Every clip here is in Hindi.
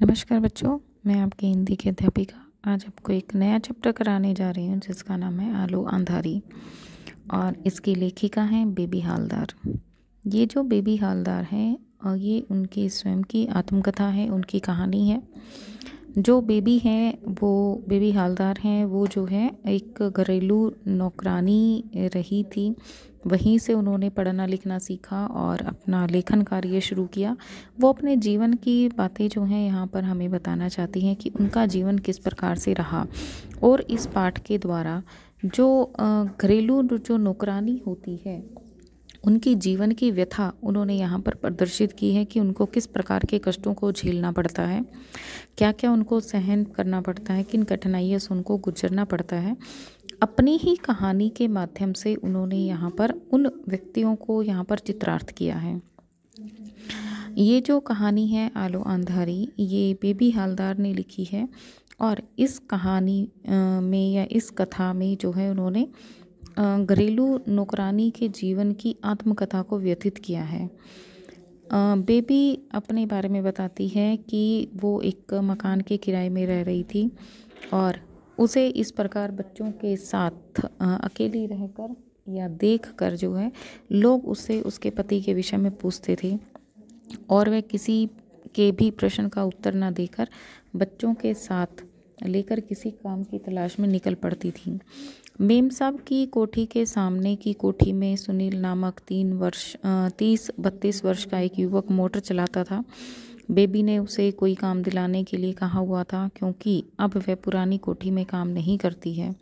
नमस्कार बच्चों, मैं आपकी हिंदी की अध्यापिका आज आपको एक नया चैप्टर कराने जा रही हूँ जिसका नाम है आलू अंधारी और इसकी लेखिका हैं बेबी हालदार। ये जो बेबी हालदार हैं और ये उनकी स्वयं की आत्मकथा है, उनकी कहानी है। जो बेबी हैं वो बेबी हालदार हैं, वो जो है एक घरेलू नौकरानी रही थी। वहीं से उन्होंने पढ़ना लिखना सीखा और अपना लेखन कार्य शुरू किया। वो अपने जीवन की बातें जो हैं यहाँ पर हमें बताना चाहती हैं कि उनका जीवन किस प्रकार से रहा। और इस पाठ के द्वारा जो घरेलू जो नौकरानी होती है उनकी जीवन की व्यथा उन्होंने यहाँ पर प्रदर्शित की है कि उनको किस प्रकार के कष्टों को झेलना पड़ता है, क्या क्या उनको सहन करना पड़ता है, किन कठिनाइयों से उनको गुजरना पड़ता है। अपनी ही कहानी के माध्यम से उन्होंने यहाँ पर उन व्यक्तियों को यहाँ पर चित्रार्थ किया है। ये जो कहानी है आलू अंधारी, ये बेबी हालदार ने लिखी है और इस कहानी में या इस कथा में जो है उन्होंने घरेलू नौकरानी के जीवन की आत्मकथा को व्यथित किया है। बेबी अपने बारे में बताती है कि वो एक मकान के किराए में रह रही थी और उसे इस प्रकार बच्चों के साथ अकेली रहकर या देखकर जो है लोग उससे उसके पति के विषय में पूछते थे और वह किसी के भी प्रश्न का उत्तर न देकर बच्चों के साथ लेकर किसी काम की तलाश में निकल पड़ती थी। मेम साहब की कोठी के सामने की कोठी में सुनील नामक 30-32 वर्ष का एक युवक मोटर चलाता था। बेबी ने उसे कोई काम दिलाने के लिए कहा हुआ था क्योंकि अब वह पुरानी कोठी में काम नहीं करती है।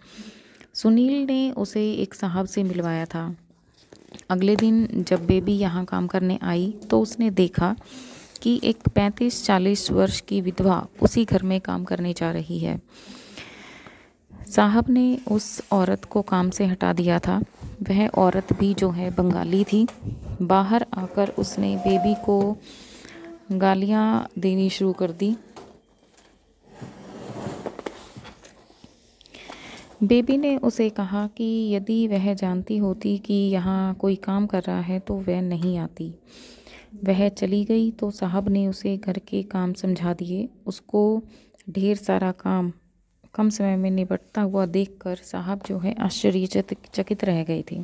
सुनील ने उसे एक साहब से मिलवाया था। अगले दिन जब बेबी यहाँ काम करने आई तो उसने देखा कि एक 35-40 वर्ष की विधवा उसी घर में काम करने जा रही है। साहब ने उस औरत को काम से हटा दिया था। वह औरत भी जो है बंगाली थी। बाहर आकर उसने बेबी को गालियाँ देनी शुरू कर दी। बेबी ने उसे कहा कि यदि वह जानती होती कि यहाँ कोई काम कर रहा है तो वह नहीं आती। वह चली गई तो साहब ने उसे घर के काम समझा दिए। उसको ढेर सारा काम कम समय में निपटता हुआ देखकर साहब जो है आश्चर्यचकित रह गए थे।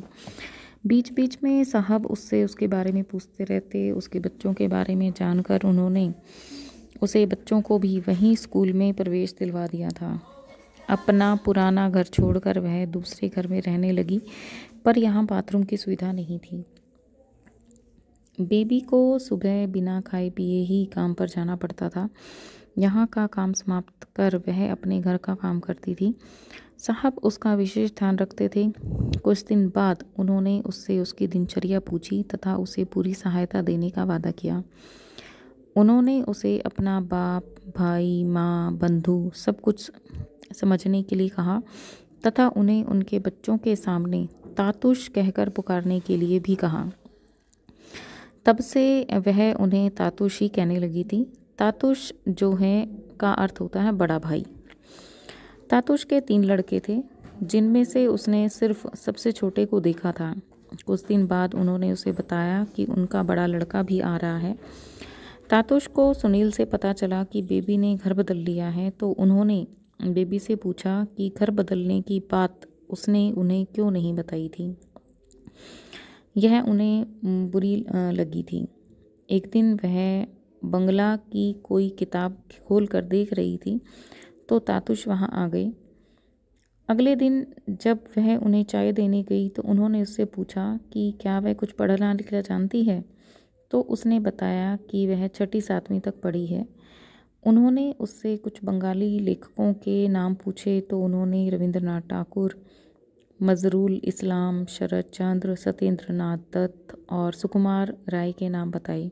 बीच बीच में साहब उससे उसके बारे में पूछते रहते। उसके बच्चों के बारे में जानकर उन्होंने उसे बच्चों को भी वहीं स्कूल में प्रवेश दिलवा दिया था। अपना पुराना घर छोड़कर वह दूसरे घर में रहने लगी, पर यहाँ बाथरूम की सुविधा नहीं थी। बेबी को सुबह बिना खाए पिए ही काम पर जाना पड़ता था। यहाँ का काम समाप्त कर वह अपने घर का काम करती थी। साहब उसका विशेष ध्यान रखते थे। कुछ दिन बाद उन्होंने उससे उसकी दिनचर्या पूछी तथा उसे पूरी सहायता देने का वादा किया। उन्होंने उसे अपना बाप, भाई, माँ, बंधु सब कुछ समझने के लिए कहा तथा उन्हें उनके बच्चों के सामने तातुश कहकर पुकारने के लिए भी कहा। तब से वह उन्हें तातुश ही कहने लगी थी। तातुश जो है का अर्थ होता है बड़ा भाई। तातुश के 3 लड़के थे जिनमें से उसने सिर्फ सबसे छोटे को देखा था। कुछ दिन बाद उन्होंने उसे बताया कि उनका बड़ा लड़का भी आ रहा है। तातुश को सुनील से पता चला कि बेबी ने घर बदल लिया है तो उन्होंने बेबी से पूछा कि घर बदलने की बात उसने उन्हें क्यों नहीं बताई थी। यह उन्हें बुरी लगी थी। एक दिन वह बंगला की कोई किताब खोल कर देख रही थी तो तातुश वहाँ आ गए। अगले दिन जब वह उन्हें चाय देने गई तो उन्होंने उससे पूछा कि क्या वह कुछ पढ़ना लिखना जानती है, तो उसने बताया कि वह 6ठी-7वीं तक पढ़ी है। उन्होंने उससे कुछ बंगाली लेखकों के नाम पूछे तो उन्होंने रविंद्रनाथ ठाकुर, नजरुल इस्लाम, शरद चंद्र, सत्येंद्रनाथ दत्त और सुकुमार राय के नाम बताए।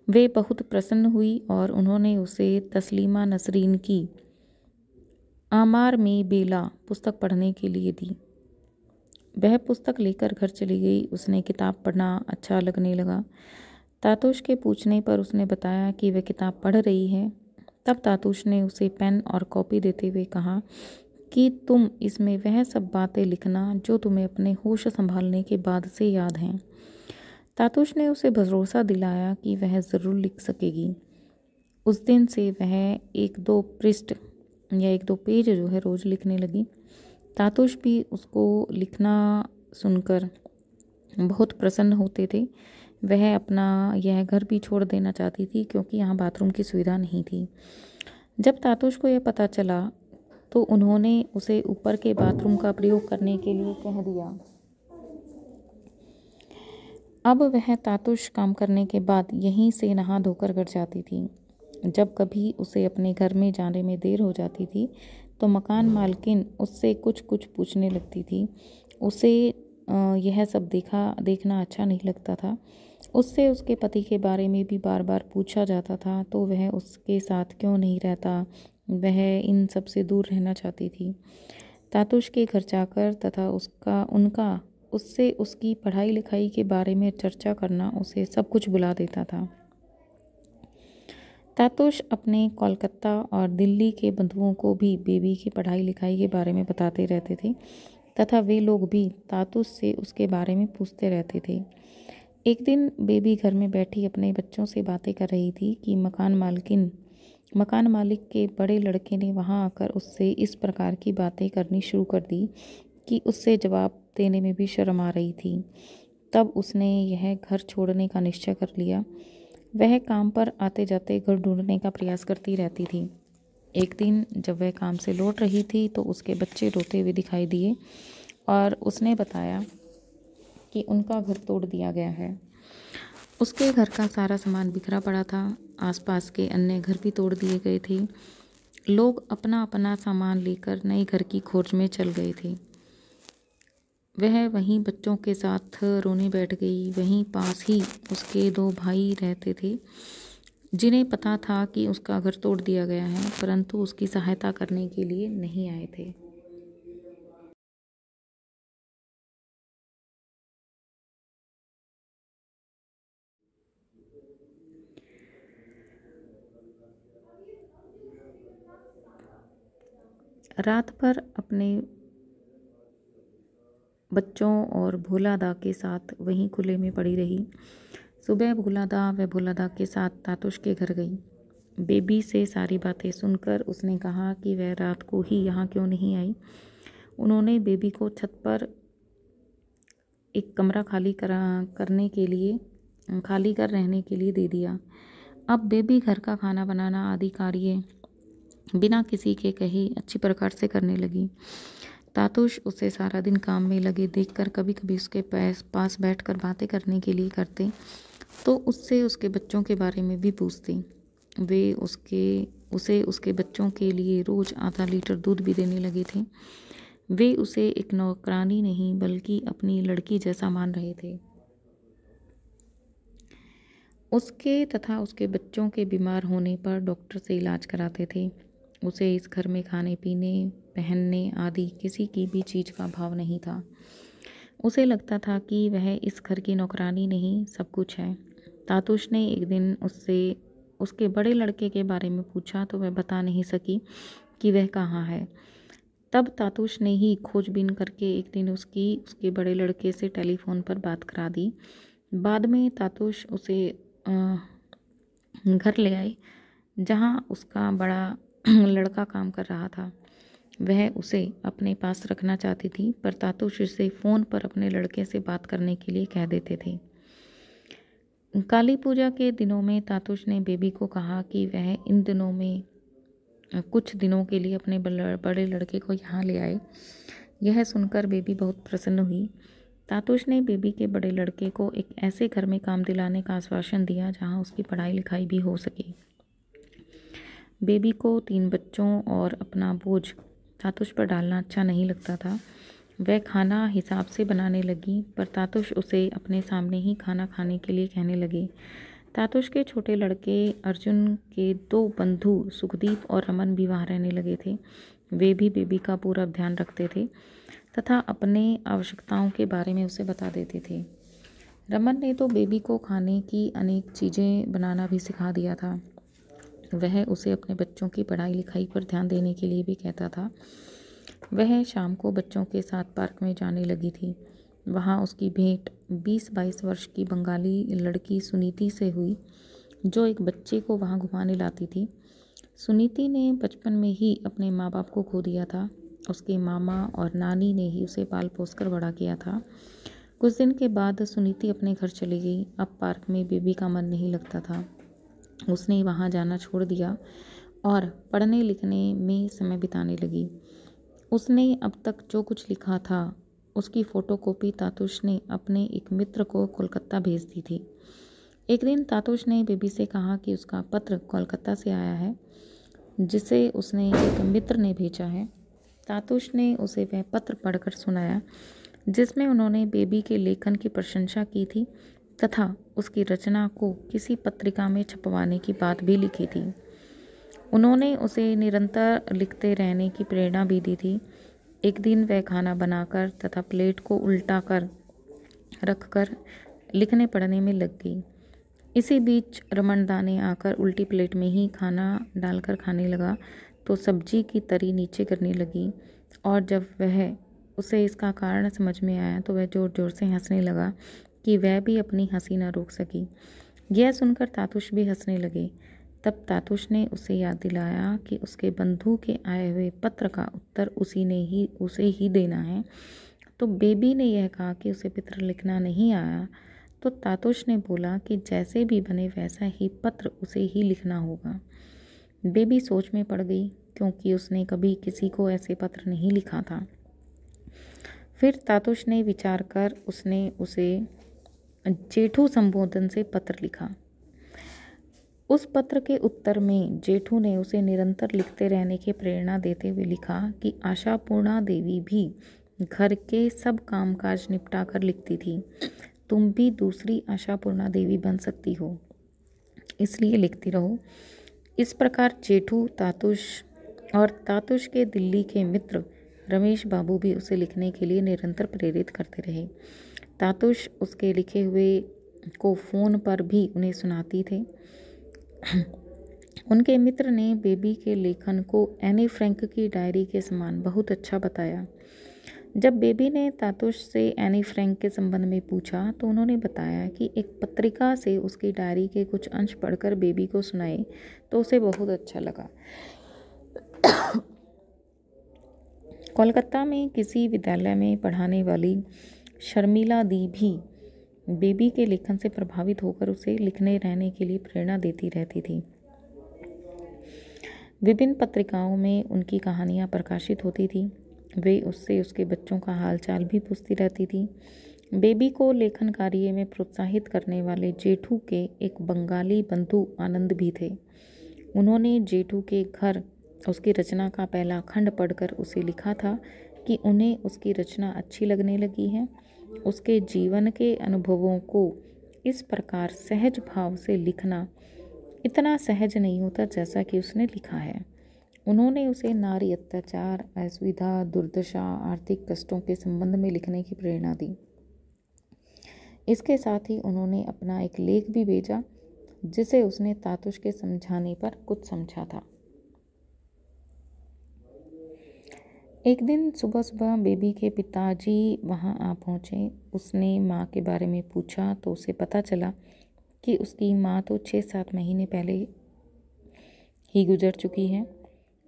वे बहुत प्रसन्न हुई और उन्होंने उसे तस्लीमा नसरीन की आमार में बेला पुस्तक पढ़ने के लिए दी। वह पुस्तक लेकर घर चली गई। उसने किताब पढ़ना अच्छा लगने लगा। तातुश के पूछने पर उसने बताया कि वह किताब पढ़ रही है। तब तातुश ने उसे पेन और कॉपी देते हुए कहा कि तुम इसमें वह सब बातें लिखना जो तुम्हें अपने होश संभालने के बाद से याद हैं। तातुश ने उसे भरोसा दिलाया कि वह ज़रूर लिख सकेगी। उस दिन से वह एक दो पृष्ठ या एक दो पेज जो है रोज़ लिखने लगी। तातुश भी उसको लिखना सुनकर बहुत प्रसन्न होते थे। वह अपना यह घर भी छोड़ देना चाहती थी क्योंकि यहाँ बाथरूम की सुविधा नहीं थी। जब तातुश को यह पता चला तो उन्होंने उसे ऊपर के बाथरूम का प्रयोग करने के लिए कह दिया। अब वह तातुश काम करने के बाद यहीं से नहा धोकर घर जाती थी। जब कभी उसे अपने घर में जाने में देर हो जाती थी तो मकान मालकिन उससे कुछ कुछ पूछने लगती थी। उसे यह सब देखना अच्छा नहीं लगता था। उससे उसके पति के बारे में भी बार बार पूछा जाता था तो वह उसके साथ क्यों नहीं रहता, वह इन सब से दूर रहना चाहती थी। तातुश के घर जाकर तथा उससे उसकी पढ़ाई लिखाई के बारे में चर्चा करना उसे सब कुछ बुला देता था। तातुश अपने कोलकाता और दिल्ली के बंधुओं को भी बेबी की पढ़ाई लिखाई के बारे में बताते रहते थे तथा वे लोग भी तातुश से उसके बारे में पूछते रहते थे। एक दिन बेबी घर में बैठी अपने बच्चों से बातें कर रही थी कि मकान मालिक के बड़े लड़के ने वहां आकर उससे इस प्रकार की बातें करनी शुरू कर दी कि उससे जवाब देने में भी शर्म आ रही थी। तब उसने यह घर छोड़ने का निश्चय कर लिया। वह काम पर आते जाते घर ढूंढने का प्रयास करती रहती थी। एक दिन जब वह काम से लौट रही थी तो उसके बच्चे रोते हुए दिखाई दिए और उसने बताया कि उनका घर तोड़ दिया गया है। उसके घर का सारा सामान बिखरा पड़ा था। आसपास के अन्य घर भी तोड़ दिए गए थे। लोग अपना अपना सामान लेकर नए घर की खोज में चल गए थे। वह वहीं बच्चों के साथ रोने बैठ गई। वहीं पास ही उसके दो भाई रहते थे जिन्हें पता था कि उसका घर तोड़ दिया गया है, परंतु उसकी सहायता करने के लिए नहीं आए थे। रात भर अपने बच्चों और भोला दा के साथ वहीं खुले में पड़ी रही। सुबह भोला दा के साथ तातुश के घर गई। बेबी से सारी बातें सुनकर उसने कहा कि वह रात को ही यहाँ क्यों नहीं आई। उन्होंने बेबी को छत पर एक कमरा खाली कर रहने के लिए दे दिया। अब बेबी घर का खाना बनाना आदि कार्य बिना किसी के कहे अच्छी प्रकार से करने लगी। तातुश उसे सारा दिन काम में लगे देखकर कभी कभी उसके पास बैठकर बातें करने के लिए करते तो उससे उसके बच्चों के बारे में भी पूछती। वे उसे उसके बच्चों के लिए रोज आधा लीटर दूध भी देने लगे थे। वे उसे एक नौकरानी नहीं बल्कि अपनी लड़की जैसा मान रहे थे। उसके तथा उसके बच्चों के बीमार होने पर डॉक्टर से इलाज कराते थे। उसे इस घर में खाने पीने पहनने आदि किसी की भी चीज़ का भाव नहीं था। उसे लगता था कि वह इस घर की नौकरानी नहीं सब कुछ है। तातुश ने एक दिन उससे उसके बड़े लड़के के बारे में पूछा तो वह बता नहीं सकी कि वह कहाँ है। तब तातुश ने ही खोजबीन करके एक दिन उसके बड़े लड़के से टेलीफोन पर बात करा दी। बाद में तातुश उसे घर ले आए जहाँ उसका बड़ा लड़का काम कर रहा था। वह उसे अपने पास रखना चाहती थी पर तातुश उसे फ़ोन पर अपने लड़के से बात करने के लिए कह देते थे। काली पूजा के दिनों में तातुश ने बेबी को कहा कि वह इन दिनों में कुछ दिनों के लिए अपने बड़े लड़के को यहाँ ले आए। यह सुनकर बेबी बहुत प्रसन्न हुई। तातुश ने बेबी के बड़े लड़के को एक ऐसे घर में काम दिलाने का आश्वासन दिया जहाँ उसकी पढ़ाई लिखाई भी हो सके। बेबी को 3 बच्चों और अपना बोझ तातुश पर डालना अच्छा नहीं लगता था। वह खाना हिसाब से बनाने लगी पर तातुश उसे अपने सामने ही खाना खाने के लिए कहने लगे। तातुश के छोटे लड़के अर्जुन के 2 बंधु सुखदीप और रमन भी वहाँ रहने लगे थे। वे भी बेबी का पूरा ध्यान रखते थे तथा अपने आवश्यकताओं के बारे में उसे बता देते थे। रमन ने तो बेबी को खाने की अनेक चीज़ें बनाना भी सिखा दिया था। वह उसे अपने बच्चों की पढ़ाई लिखाई पर ध्यान देने के लिए भी कहता था। वह शाम को बच्चों के साथ पार्क में जाने लगी थी। वहाँ उसकी भेंट 20-22 वर्ष की बंगाली लड़की सुनीति से हुई जो एक बच्चे को वहाँ घुमाने लाती थी। सुनीति ने बचपन में ही अपने माँ बाप को खो दिया था। उसके मामा और नानी ने ही उसे पाल पोस कर बड़ा किया था। कुछ दिन के बाद सुनीति अपने घर चली गई। अब पार्क में बेबी का मन नहीं लगता था। उसने वहाँ जाना छोड़ दिया और पढ़ने लिखने में समय बिताने लगी। उसने अब तक जो कुछ लिखा था उसकी फ़ोटोकॉपी तातुश ने अपने एक मित्र को कोलकाता भेज दी थी। एक दिन तातुश ने बेबी से कहा कि उसका पत्र कोलकाता से आया है, जिसे उसने एक मित्र ने भेजा है। तातुश ने उसे वह पत्र पढ़कर सुनाया, जिसमें उन्होंने बेबी के लेखन की प्रशंसा की थी तथा उसकी रचना को किसी पत्रिका में छपवाने की बात भी लिखी थी। उन्होंने उसे निरंतर लिखते रहने की प्रेरणा भी दी थी। एक दिन वह खाना बनाकर तथा प्लेट को उल्टा कर रखकर लिखने पढ़ने में लग गई। इसी बीच रमणदा ने आकर उल्टी प्लेट में ही खाना डालकर खाने लगा तो सब्जी की तरी नीचे करने लगी, और जब वह उसे इसका कारण समझ में आया तो वह जोर जोर से हंसने लगा कि वह भी अपनी हंसी न रोक सकी। यह सुनकर तातुश भी हंसने लगे। तब तातुश ने उसे याद दिलाया कि उसके बंधु के आए हुए पत्र का उत्तर उसे ही देना है। तो बेबी ने यह कहा कि उसे पत्र लिखना नहीं आया। तो तातुश ने बोला कि जैसे भी बने वैसा ही पत्र उसे ही लिखना होगा। बेबी सोच में पड़ गई, क्योंकि उसने कभी किसी को ऐसे पत्र नहीं लिखा था। फिर तातुश ने विचार कर उसने उसे जेठू संबोधन से पत्र लिखा। उस पत्र के उत्तर में जेठू ने उसे निरंतर लिखते रहने की प्रेरणा देते हुए लिखा कि आशापूर्णा देवी भी घर के सब कामकाज निपटा कर लिखती थी। तुम भी दूसरी आशापूर्णा देवी बन सकती हो, इसलिए लिखती रहो। इस प्रकार जेठू, तातुश और तातुश के दिल्ली के मित्र रमेश बाबू भी उसे लिखने के लिए निरंतर प्रेरित करते रहे। तातुश उसके लिखे हुए को फ़ोन पर भी उन्हें सुनाती थे। उनके मित्र ने बेबी के लेखन को एनी फ्रैंक की डायरी के समान बहुत अच्छा बताया। जब बेबी ने तातुश से एनी फ्रैंक के संबंध में पूछा तो उन्होंने बताया कि एक पत्रिका से उसकी डायरी के कुछ अंश पढ़कर बेबी को सुनाए तो उसे बहुत अच्छा लगा। कोलकाता में किसी विद्यालय में पढ़ाने वाली शर्मिला दी भी बेबी के लेखन से प्रभावित होकर उसे लिखने रहने के लिए प्रेरणा देती रहती थी। विभिन्न पत्रिकाओं में उनकी कहानियाँ प्रकाशित होती थी। वे उससे उसके बच्चों का हालचाल भी पूछती रहती थी। बेबी को लेखन कार्य में प्रोत्साहित करने वाले जेठू के एक बंगाली बंधु आनंद भी थे। उन्होंने जेठू के घर उसकी रचना का पहला खंड पढ़कर उसे लिखा था कि उन्हें उसकी रचना अच्छी लगने लगी है। उसके जीवन के अनुभवों को इस प्रकार सहज भाव से लिखना इतना सहज नहीं होता जैसा कि उसने लिखा है। उन्होंने उसे नारी अत्याचार, असुविधा, दुर्दशा, आर्थिक कष्टों के संबंध में लिखने की प्रेरणा दी। इसके साथ ही उन्होंने अपना एक लेख भी भेजा, जिसे उसने तातुश के समझाने पर कुछ समझा था। एक दिन सुबह सुबह बेबी के पिताजी वहां आ पहुंचे। उसने माँ के बारे में पूछा तो उसे पता चला कि उसकी माँ तो 6-7 महीने पहले ही गुजर चुकी है।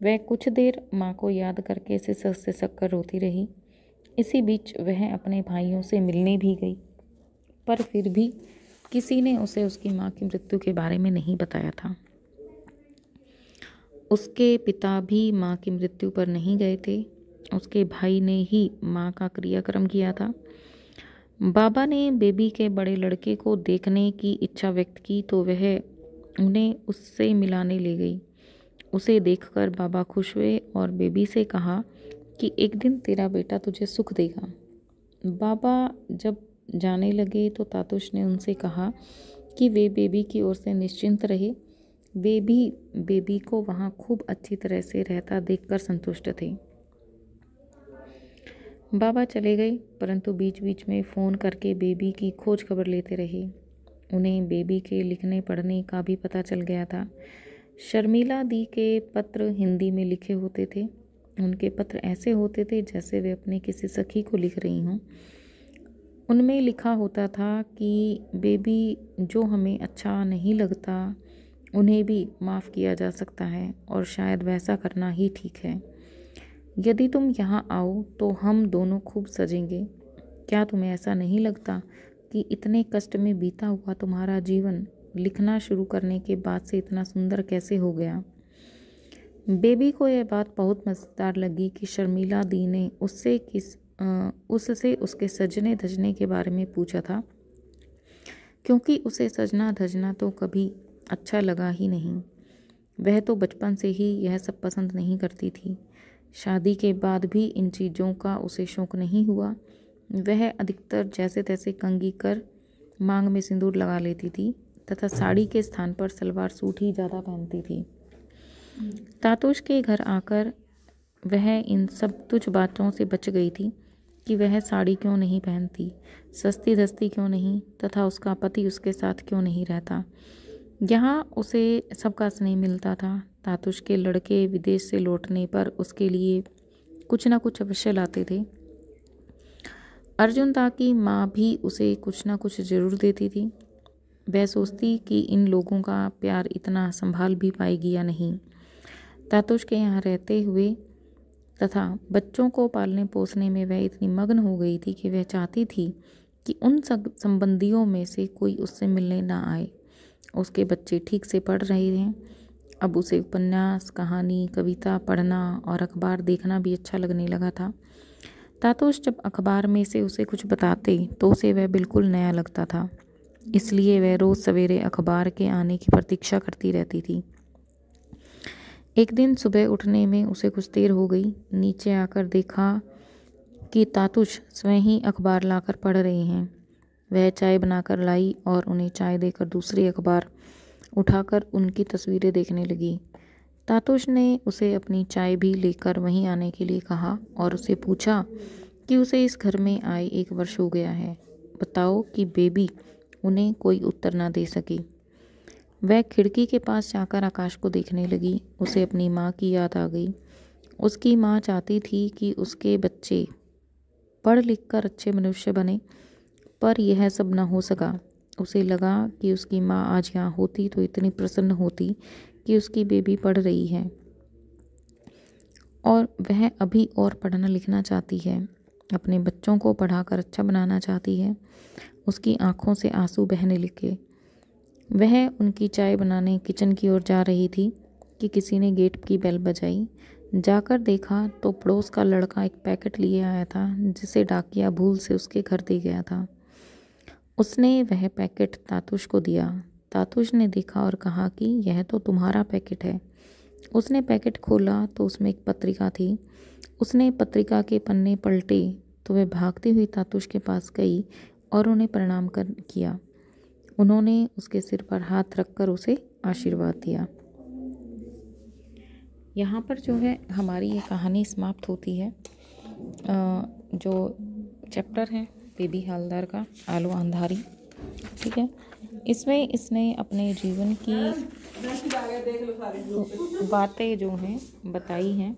वह कुछ देर माँ को याद करके सिसक कर रोती रही। इसी बीच वह अपने भाइयों से मिलने भी गई, पर फिर भी किसी ने उसे उसकी माँ की मृत्यु के बारे में नहीं बताया था। उसके पिता भी माँ की मृत्यु पर नहीं गए थे। उसके भाई ने ही माँ का क्रियाक्रम किया था। बाबा ने बेबी के बड़े लड़के को देखने की इच्छा व्यक्त की तो वह उन्हें उससे मिलाने ले गई। उसे देखकर बाबा खुश हुए और बेबी से कहा कि एक दिन तेरा बेटा तुझे सुख देगा। बाबा जब जाने लगे तो तातुश ने उनसे कहा कि वे बेबी की ओर से निश्चिंत रहे। वे भी बेबी को वहाँ खूब अच्छी तरह से रहता देखकर संतुष्ट थे। बाबा चले गए, परंतु बीच बीच में फ़ोन करके बेबी की खोज खबर लेते रहे। उन्हें बेबी के लिखने पढ़ने का भी पता चल गया था। शर्मिला दी के पत्र हिंदी में लिखे होते थे। उनके पत्र ऐसे होते थे जैसे वे अपने किसी सखी को लिख रही हों। उनमें लिखा होता था कि बेबी, जो हमें अच्छा नहीं लगता उन्हें भी माफ़ किया जा सकता है और शायद वैसा करना ही ठीक है। यदि तुम यहाँ आओ तो हम दोनों खूब सजेंगे। क्या तुम्हें ऐसा नहीं लगता कि इतने कष्ट में बीता हुआ तुम्हारा जीवन लिखना शुरू करने के बाद से इतना सुंदर कैसे हो गया? बेबी को यह बात बहुत मज़ेदार लगी कि शर्मिला दी ने उससे उसके सजने धजने के बारे में पूछा था, क्योंकि उसे सजना धजना तो कभी अच्छा लगा ही नहीं। वह तो बचपन से ही यह सब पसंद नहीं करती थी। शादी के बाद भी इन चीज़ों का उसे शौक नहीं हुआ। वह अधिकतर जैसे तैसे कंघी कर मांग में सिंदूर लगा लेती थी तथा साड़ी के स्थान पर सलवार सूट ही ज़्यादा पहनती थी। तातुश के घर आकर वह इन सब तुच्छ बातों से बच गई थी कि वह साड़ी क्यों नहीं पहनती, सस्ती धस्ती क्यों नहीं, तथा उसका पति उसके साथ क्यों नहीं रहता। यहाँ उसे सबका स्नेह मिलता था। तातुश के लड़के विदेश से लौटने पर उसके लिए कुछ न कुछ अवश्य लाते थे। अर्जुनदा की माँ भी उसे कुछ न कुछ जरूर देती थी। वह सोचती कि इन लोगों का प्यार इतना संभाल भी पाएगी या नहीं। तातुश के यहाँ रहते हुए तथा बच्चों को पालने पोसने में वह इतनी मग्न हो गई थी कि वह चाहती थी कि उन सब संबंधियों में से कोई उससे मिलने ना आए। उसके बच्चे ठीक से पढ़ रहे हैं। अब उसे उपन्यास, कहानी, कविता पढ़ना और अखबार देखना भी अच्छा लगने लगा था। तातुश जब अखबार में से उसे कुछ बताते तो उसे वह बिल्कुल नया लगता था। इसलिए वह रोज़ सवेरे अखबार के आने की प्रतीक्षा करती रहती थी। एक दिन सुबह उठने में उसे कुछ देर हो गई। नीचे आकर देखा कि तातुश स्वयं ही अखबार लाकर पढ़ रहे हैं। वह चाय बनाकर लाई और उन्हें चाय देकर दूसरी अखबार उठाकर उनकी तस्वीरें देखने लगी। तातुश ने उसे अपनी चाय भी लेकर वहीं आने के लिए कहा और उसे पूछा कि उसे इस घर में आए 1 वर्ष हो गया है। बताओ कि बेबी उन्हें कोई उत्तर ना दे सकी। वह खिड़की के पास जाकर आकाश को देखने लगी। उसे अपनी माँ की याद आ गई। उसकी माँ चाहती थी कि उसके बच्चे पढ़ लिख कर अच्छे मनुष्य बने, पर यह सब न हो सका। उसे लगा कि उसकी माँ आज यहाँ होती तो इतनी प्रसन्न होती कि उसकी बेबी पढ़ रही है और वह अभी और पढ़ना लिखना चाहती है। अपने बच्चों को पढ़ाकर अच्छा बनाना चाहती है। उसकी आंखों से आंसू बहने लगे। वह उनकी चाय बनाने किचन की ओर जा रही थी कि किसी ने गेट की बेल बजाई। जाकर देखा तो पड़ोस का लड़का एक पैकेट लिए आया था जिसे डाकिया भूल से उसके घर दे गया था। उसने वह पैकेट तातुश को दिया। तातुश ने देखा और कहा कि यह तो तुम्हारा पैकेट है। उसने पैकेट खोला तो उसमें एक पत्रिका थी। उसने पत्रिका के पन्ने पलटे तो वह भागती हुई तातुश के पास गई और उन्हें प्रणाम किया। उन्होंने उसके सिर पर हाथ रखकर उसे आशीर्वाद दिया। यहाँ पर जो है हमारी ये कहानी समाप्त होती है। जो चैप्टर है बेबी हवलदार का, आलू अंधारी, ठीक है। इसमें इसने अपने जीवन की बातें जो हैं बताई हैं